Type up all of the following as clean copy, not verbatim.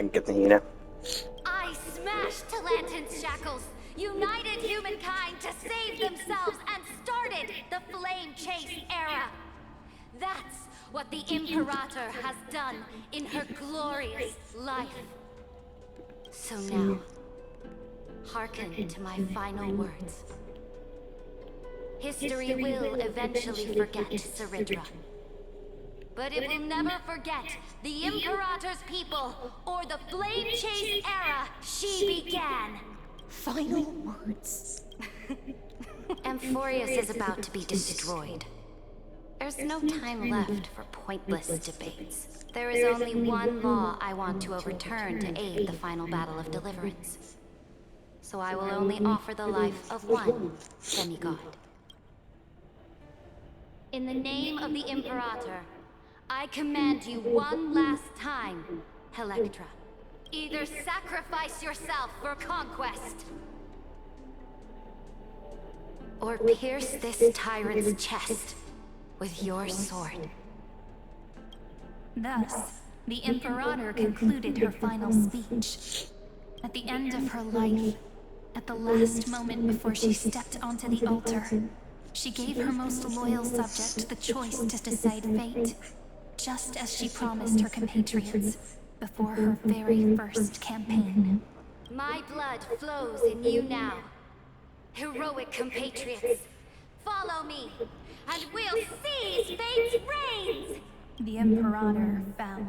get هنا. I smashed Talantin's shackles, united humankind to save themselves, and started the Flame Chase era. That's what the Imperator has done in her glorious life. So now, hearken to my final words. History will eventually forget Saridra. But it will never forget the Imperator's people or the Flame Chase era she began. Final words. Amphorius is about to be destroyed. There's no time left for pointless debates. There is only one law I want to overturn to aid the final battle of deliverance. So I will only offer the life of one demigod. In the name of the Imperator, I command you one last time, Electra. Either sacrifice yourself for conquest, or pierce this tyrant's chest with your sword. Thus, the Imperator concluded her final speech. At the end of her life, at the last moment before she stepped onto the altar, she gave her most loyal subject the choice to decide fate, just as she promised her compatriots before her very first campaign. My blood flows in you now. Heroic compatriots, follow me, and we'll seize fate's reins! The Imperator fell.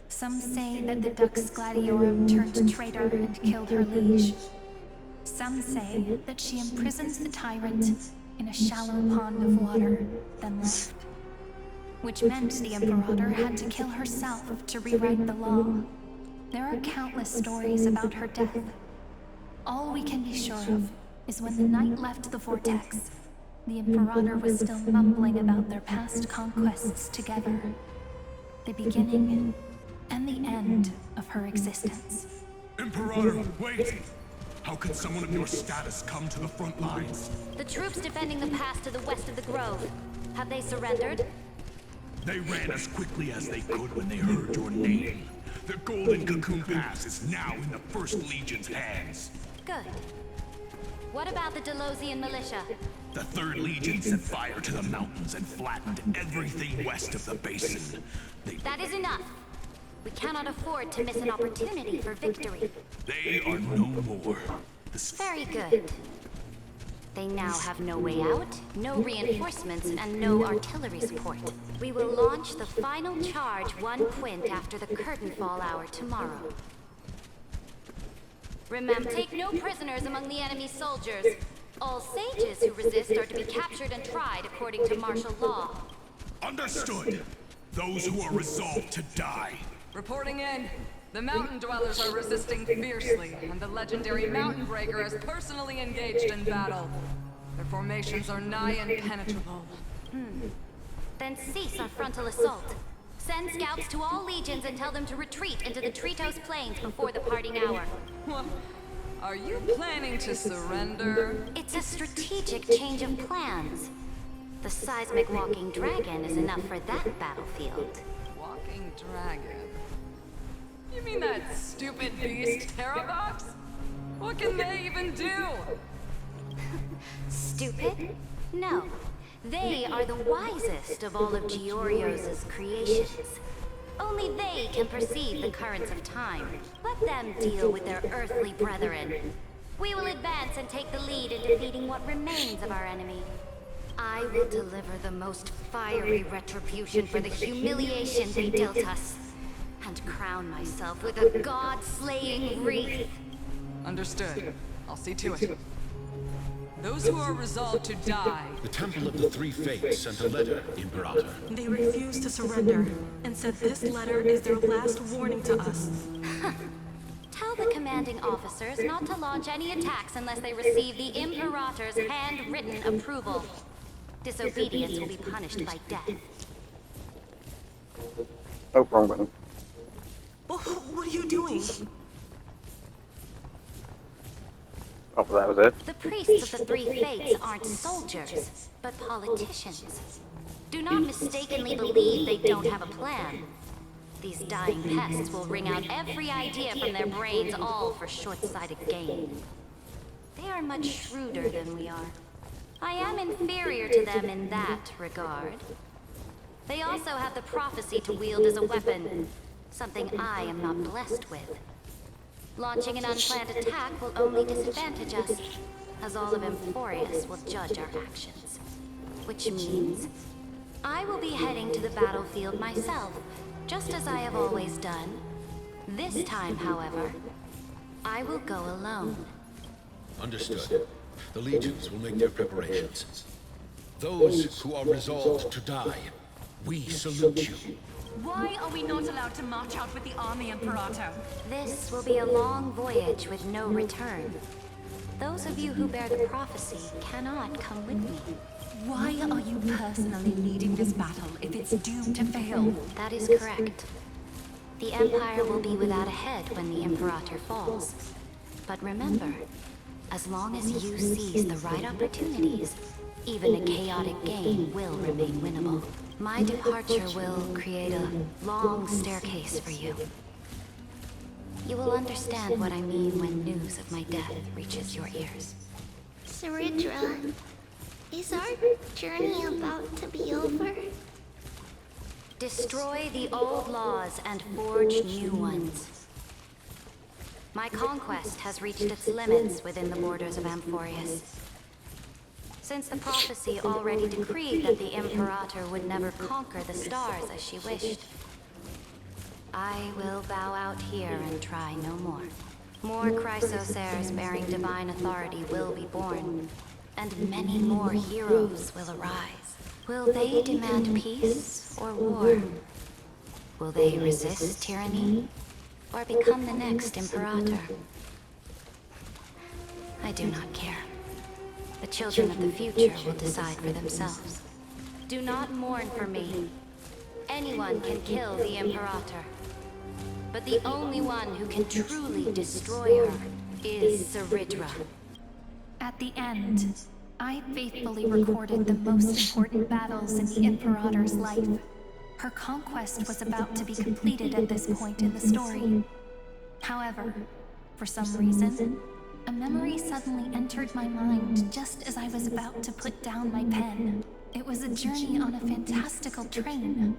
Some say that the Dux Gladiorum turned traitor and killed her liege. Some say that she imprisoned the tyrant in a shallow pond of water, then left. Which meant the Imperator had to kill herself to rewrite the law. There are countless stories about her death. All we can be sure of is when the knight left the vortex, the Imperator was still mumbling about their past conquests together. The beginning and the end of her existence. Imperator, wait! How could someone of your status come to the front lines? The troops defending the pass to the west of the grove. Have they surrendered? They ran as quickly as they could when they heard your name. The Golden Cocoon Pass is now in the First Legion's hands. Good. What about the Delosian militia? The Third Legion set fire to the mountains and flattened everything west of the basin. That is enough. We cannot afford to miss an opportunity for victory. They are no more. Very good. They now have no way out, no reinforcements, and no artillery support. We will launch the final charge 1 quint after the curtain fall hour tomorrow. Remember, take no prisoners among the enemy soldiers. All sages who resist are to be captured and tried according to martial law. Understood. Those who are resolved to die. Reporting in. The mountain dwellers are resisting fiercely, and the legendary Mountain Breaker is personally engaged in battle. Their formations are nigh impenetrable. Then cease our frontal assault. Send scouts to all legions and tell them to retreat into the Tritos Plains before the parting hour. What? Are you planning to surrender? It's a strategic change of plans. The seismic walking dragon is enough for that battlefield. Walking dragon? You mean that stupid beast, Terravox? What can they even do? Stupid? No. They are the wisest of all of Georios' creations. Only they can perceive the currents of time. Let them deal with their earthly brethren. We will advance and take the lead in defeating what remains of our enemy. I will deliver the most fiery retribution for the humiliation they dealt us, and crown myself with a god-slaying wreath. Understood. I'll see to it. Those who are resolved to die. The Temple of the Three Fates sent a letter, Imperator. They refused to surrender, and said this letter is their last warning to us. Tell the commanding officers not to launch any attacks unless they receive the Imperator's handwritten approval. Disobedience will be punished by death. Oh, wrong button. What are you doing? Oh, that was it. The priests of the Three Fates aren't soldiers, but politicians. Do not mistakenly believe they don't have a plan. These dying pests will wring out every idea from their brains, all for short-sighted gain. They are much shrewder than we are. I am inferior to them in that regard. They also have the prophecy to wield as a weapon, something I am not blessed with. Launching an unplanned attack will only disadvantage us, as all of Emphorius will judge our actions. Which means I will be heading to the battlefield myself, just as I have always done. This time, however, I will go alone. Understood. The legions will make their preparations. Those who are resolved to die, we salute you. Why are we not allowed to march out with the army, Imperator? This will be a long voyage with no return. Those of you who bear the prophecy cannot come with me. Why are you personally leading this battle if it's doomed to fail? That is correct. The Empire will be without a head when the Imperator falls. But remember, as long as you seize the right opportunities, even a chaotic game will remain winnable. My departure will create a long staircase for you. You will understand what I mean when news of my death reaches your ears. Saridra, is our journey about to be over? Destroy the old laws and forge new ones. My conquest has reached its limits within the borders of Amphorius. Since the prophecy already decreed that the Imperator would never conquer the stars as she wished, I will bow out here and try no more. More Chrysosairs bearing divine authority will be born, and many more heroes will arise. Will they demand peace or war? Will they resist tyranny or become the next Imperator? I do not care. The children of the future will decide for themselves. Do not mourn for me. Anyone can kill the Imperator. But the only one who can truly destroy her is Saridra. At the end, I faithfully recorded the most important battles in the Imperator's life. Her conquest was about to be completed at this point in the story. However, for some reason, a memory suddenly entered my mind just as I was about to put down my pen. It was a journey on a fantastical train.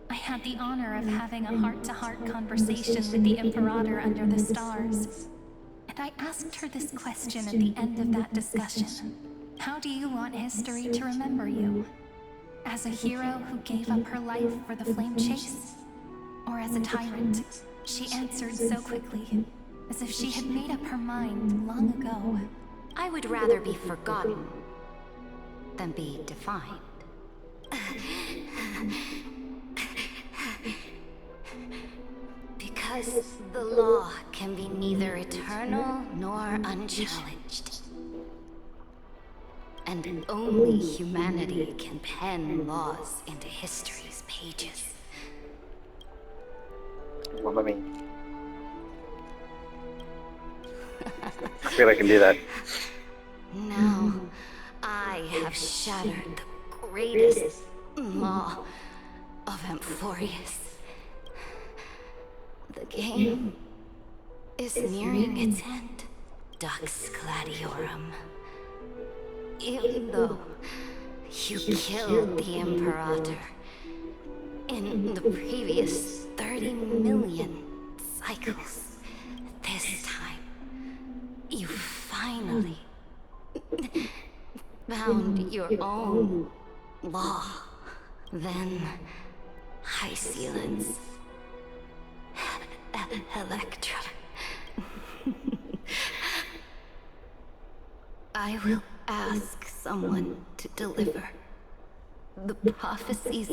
I had the honor of having a heart-to-heart conversation with the Imperator under the stars. And I asked her this question at the end of that discussion. How do you want history to remember you? As a hero who gave up her life for the flame chase? Or as a tyrant? She answered so quickly, as if she had made up her mind long ago. I would rather be forgotten than be defined. Because the law can be neither eternal nor unchallenged. And only humanity can pen laws into history's pages. Well, let me. I feel I can do that. Now, I have shattered the greatest law of Amphorius. The game is nearing its end, Dux Gladiorum. Even though you killed the Imperator in the previous 30 million cycles, this time you finally found your own law. Then High Sealants, Electra. I will ask someone to deliver the prophecy's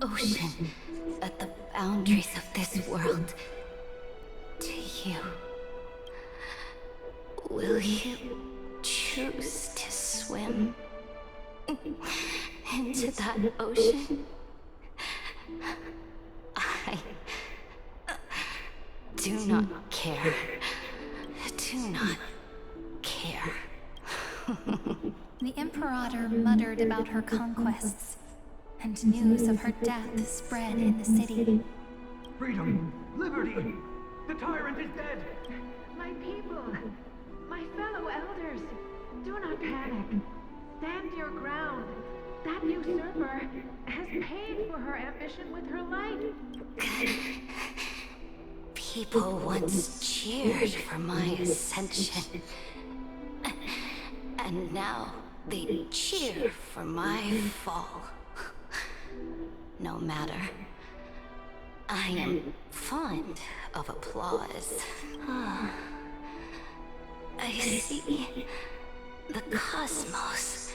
ocean at the boundaries of this world to you. Will you choose to swim into that ocean? I do not care. Do not care. The Imperator muttered about her conquests, and news of her death spread in the city. Freedom! Liberty! The tyrant is dead! My people, my fellow elders, do not panic. Stand your ground. That usurper has paid for her ambition with her life. People once cheered for my ascension. And now they cheer for my fall. No matter. I am fond of applause. I see the cosmos,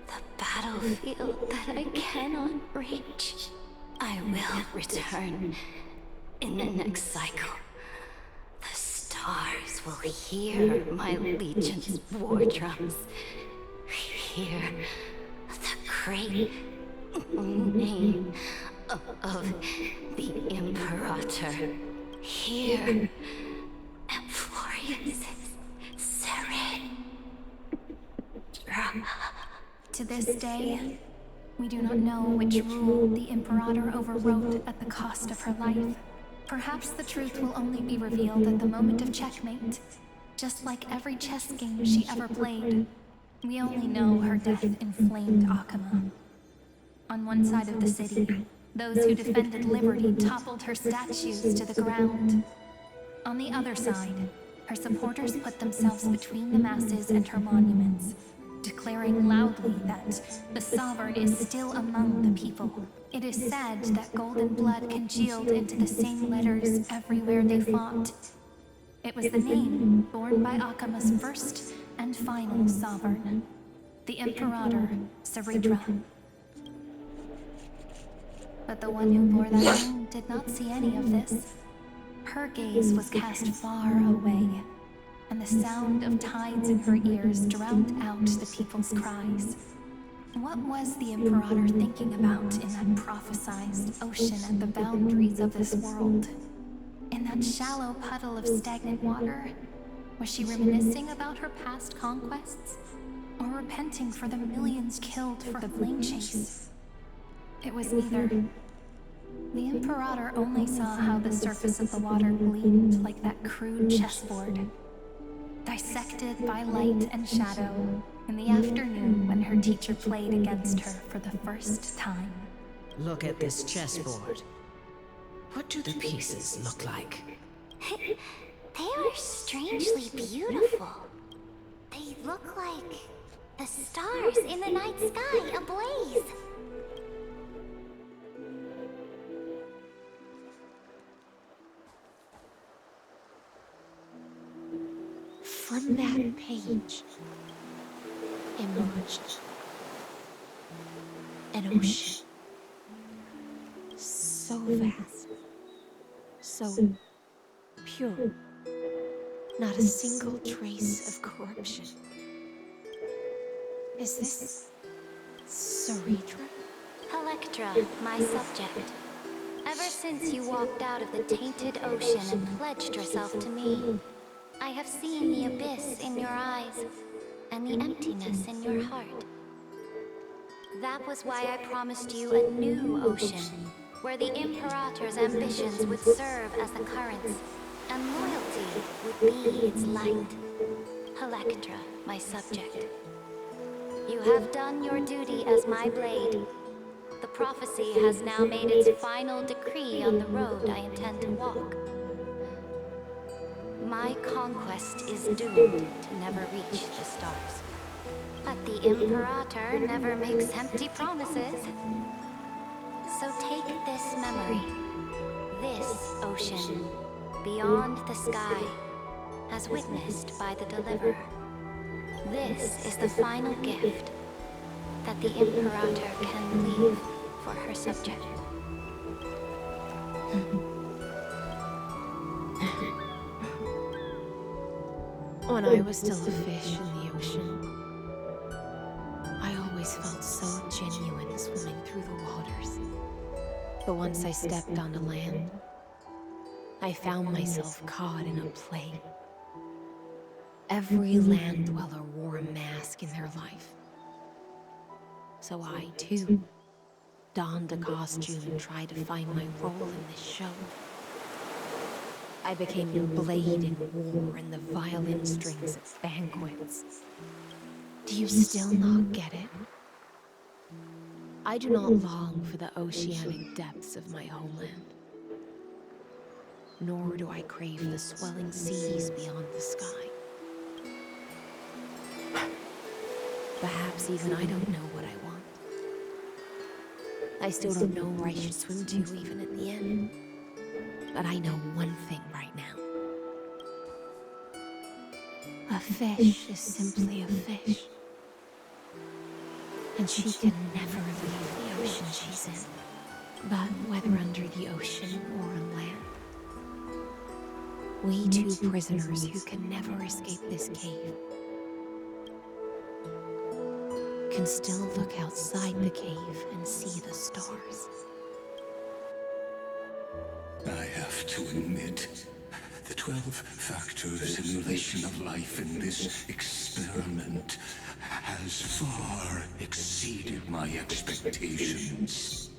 the battlefield that I cannot reach. I will return in the next cycle. The stars will hear my legion's war drums. Hear the great name of the Imperator. Hear Amphorius Serene. To this day, we do not know which rule the Imperator overwrote at the cost of her life. Perhaps the truth will only be revealed at the moment of checkmate. Just like every chess game she ever played, we only know her death inflamed Akama. On one side of the city, those who defended liberty toppled her statues to the ground. On the other side, her supporters put themselves between the masses and her monuments, declaring loudly that the Sovereign is still among the people. It is said that golden blood congealed into the same letters everywhere they fought. It was the name borne by Akama's first and final Sovereign, the Imperator Seridra. But the one who bore that name did not see any of this. Her gaze was cast far away, and the sound of tides in her ears drowned out the people's cries. What was the Imperator thinking about in that prophesized ocean at the boundaries of this world? In that shallow puddle of stagnant water? Was she reminiscing about her past conquests? Or repenting for the millions killed for the Blame Chase? It was neither. The Imperator only saw how the surface of the water gleamed like that crude chessboard, dissected by light and shadow in the afternoon when her teacher played against her for the first time. Look at this chessboard. What do the pieces look like? They are strangely beautiful. They look like the stars in the night sky ablaze. From that page emerged an ocean so vast, so pure, not a single trace of corruption. Is this Seridra? Electra, my subject. Ever since you walked out of the tainted ocean and pledged yourself to me, I have seen the abyss in your eyes and the emptiness in your heart. That was why I promised you a new ocean, where the Imperator's ambitions would serve as the currents, and loyalty would be its light. Electra, my subject. You have done your duty as my blade. The prophecy has now made its final decree on the road I intend to walk. My conquest is doomed to never reach the stars. But the Imperator never makes empty promises. So take this memory, this ocean, beyond the sky, as witnessed by the Deliverer. This is the final gift that the Imperator can leave for her subject. When I was still a fish in the ocean, I always felt so genuine swimming through the waters. But once I stepped onto land, I found myself caught in a play. Every land dweller wore a mask in their life. So I, too, donned a costume and tried to find my role in this show. I became the blade in war and the violin strings at banquets. Do you still not get it? I do not long for the oceanic depths of my homeland. Nor do I crave the swelling seas beyond the sky. Perhaps even I don't know what I want. I still don't know where I should swim to even at the end. But I know one thing right now. A fish is simply a fish. And she can never leave the ocean she's in. But whether under the ocean or on land, we two prisoners who can never escape this cave can still look outside the cave and see the stars. I have to admit, the 12-factor simulation of life in this experiment has far exceeded my expectations.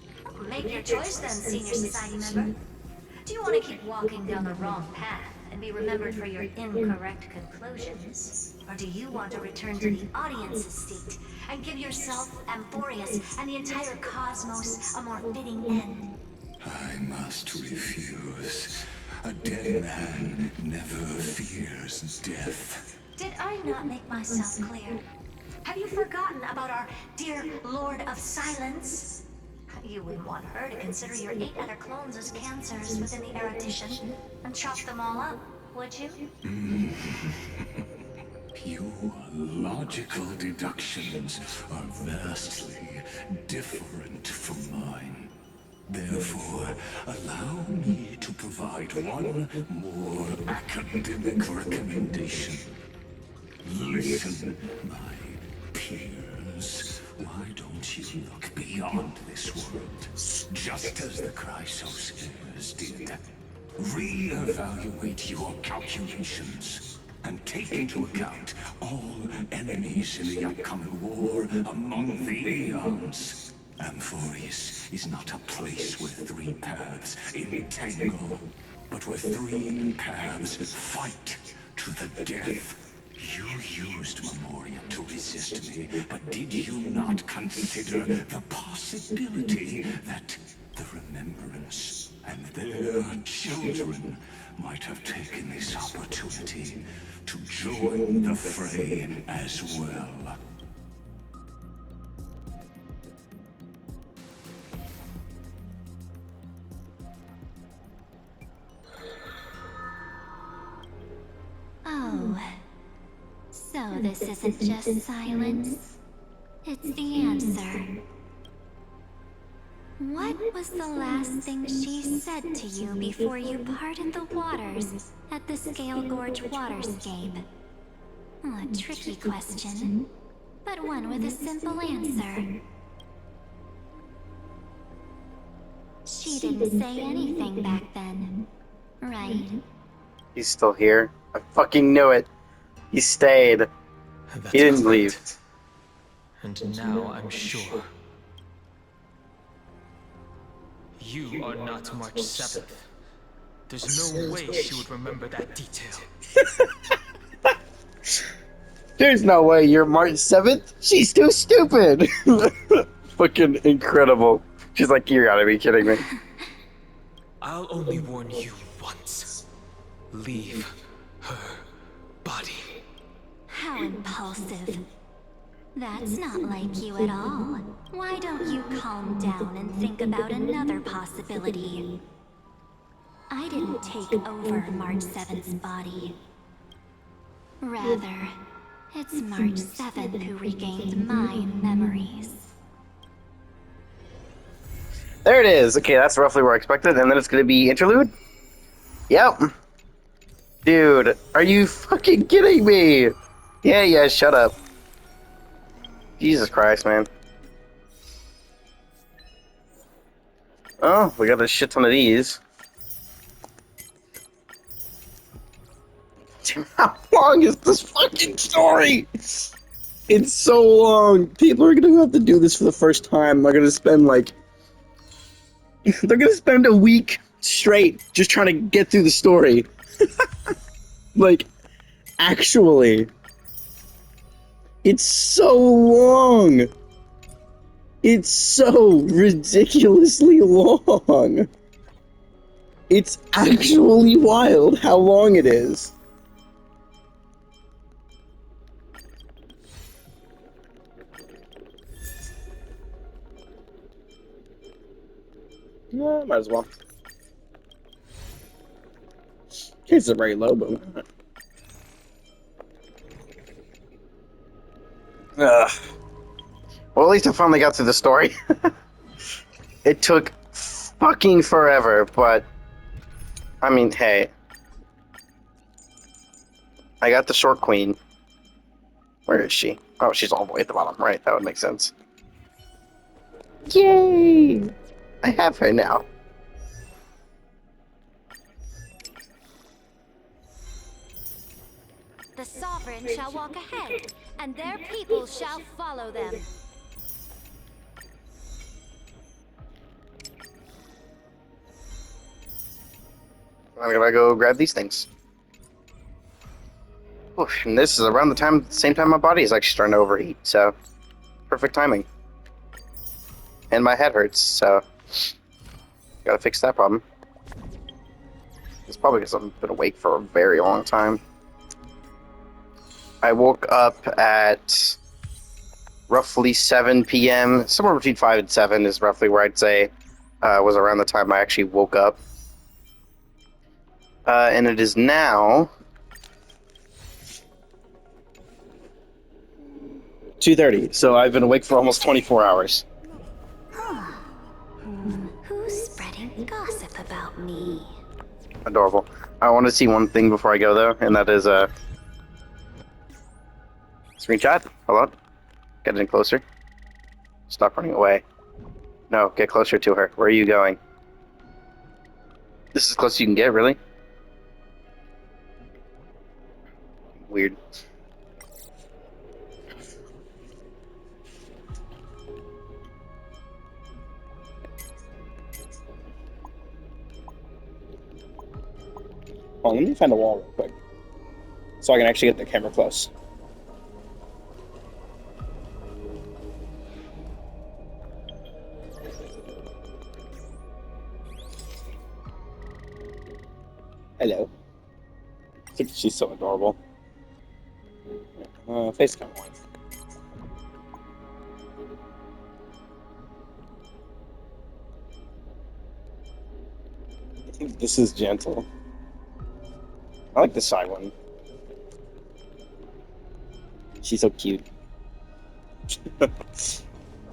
Make your choice then, senior society member. Do you want to keep walking down the wrong path and be remembered for your incorrect conclusions? Or do you want to return to the audience's seat and give yourself, Amphorius, and the entire cosmos a more fitting end? I must refuse. A dead man never fears death. Did I not make myself clear? Have you forgotten about our dear Lord of Silence? You wouldn't want her to consider your 8 other clones as cancers within the erudition and chop them all up, would you? Your logical deductions are vastly different from mine. Therefore, allow me to provide one more academic recommendation. Listen, my peers. Why don't you look beyond this world, just as the Chrysospheres did? Re-evaluate your calculations, and take into account all enemies in the upcoming war among the Aeons. Amphorius is not a place where 3 paths entangle, but where 3 paths fight to the death. You used Memoria to resist me, but did you not consider the possibility that the Remembrance and their children might have taken this opportunity to join the fray as well? Oh. So this isn't just silence. It's the answer. What was the last thing she said to you before you parted the waters at the Scale Gorge waterscape? A tricky question, but one with a simple answer. She didn't say anything back then, right? He's still here. I fucking knew it. He stayed. He didn't leave. And now I'm sure. You are not March 7th. There's no way she would remember that detail. There's no way you're March 7th? She's too stupid! Fucking incredible. She's like, you gotta be kidding me. I'll only warn you once. Leave her body. How impulsive. That's not like you at all. Why don't you calm down and think about another possibility? I didn't take over March 7th's body. Rather, it's March 7th who regained my memories. There it is. Okay, that's roughly where I expected. And then it's gonna be interlude? Yep. Dude, are you fucking kidding me? Yeah, shut up. Jesus Christ, man. Oh, we got a shit ton of these. Damn, how long is this fucking story? It's so long. People are gonna have to do this for the first time. They're gonna spend like They're gonna spend a week straight just trying to get through the story. Like, actually. It's so long. It's so ridiculously long. It's actually wild how long it is. Yeah, might as well. It's very low, but... Ugh. Well, at least I finally got through the story. It took fucking forever, but... I mean, hey. I got the short queen. Where is she? Oh, she's all the way at the bottom. Right, that would make sense. Yay! I have her now. The sovereign shall walk ahead, and their people shall follow them. I'm gonna go grab these things. Oof, and this is around the same time my body is actually starting to overheat, so perfect timing. And my head hurts, so gotta fix that problem. It's probably because I've been awake for a very long time. I woke up at roughly 7 p.m. Somewhere between 5 and 7 is roughly where I'd say was around the time I actually woke up. And it is now 2:30, so I've been awake for almost 24 hours. Who's spreading gossip about me? Adorable. I want to see one thing before I go, though, and that is a screenshot. Hold on. Get in closer. Stop running away. No, get closer to her. Where are you going? This is as close as you can get, really? Weird. Oh, let me find the wall real quick, so I can actually get the camera close. Hello. She's so adorable. Face kind of white. I think this is gentle. I like the side one. She's so cute.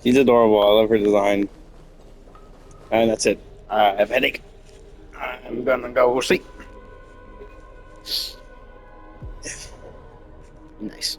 She's adorable. I love her design. And that's it. I have a headache. I'm gonna go sleep. Nice.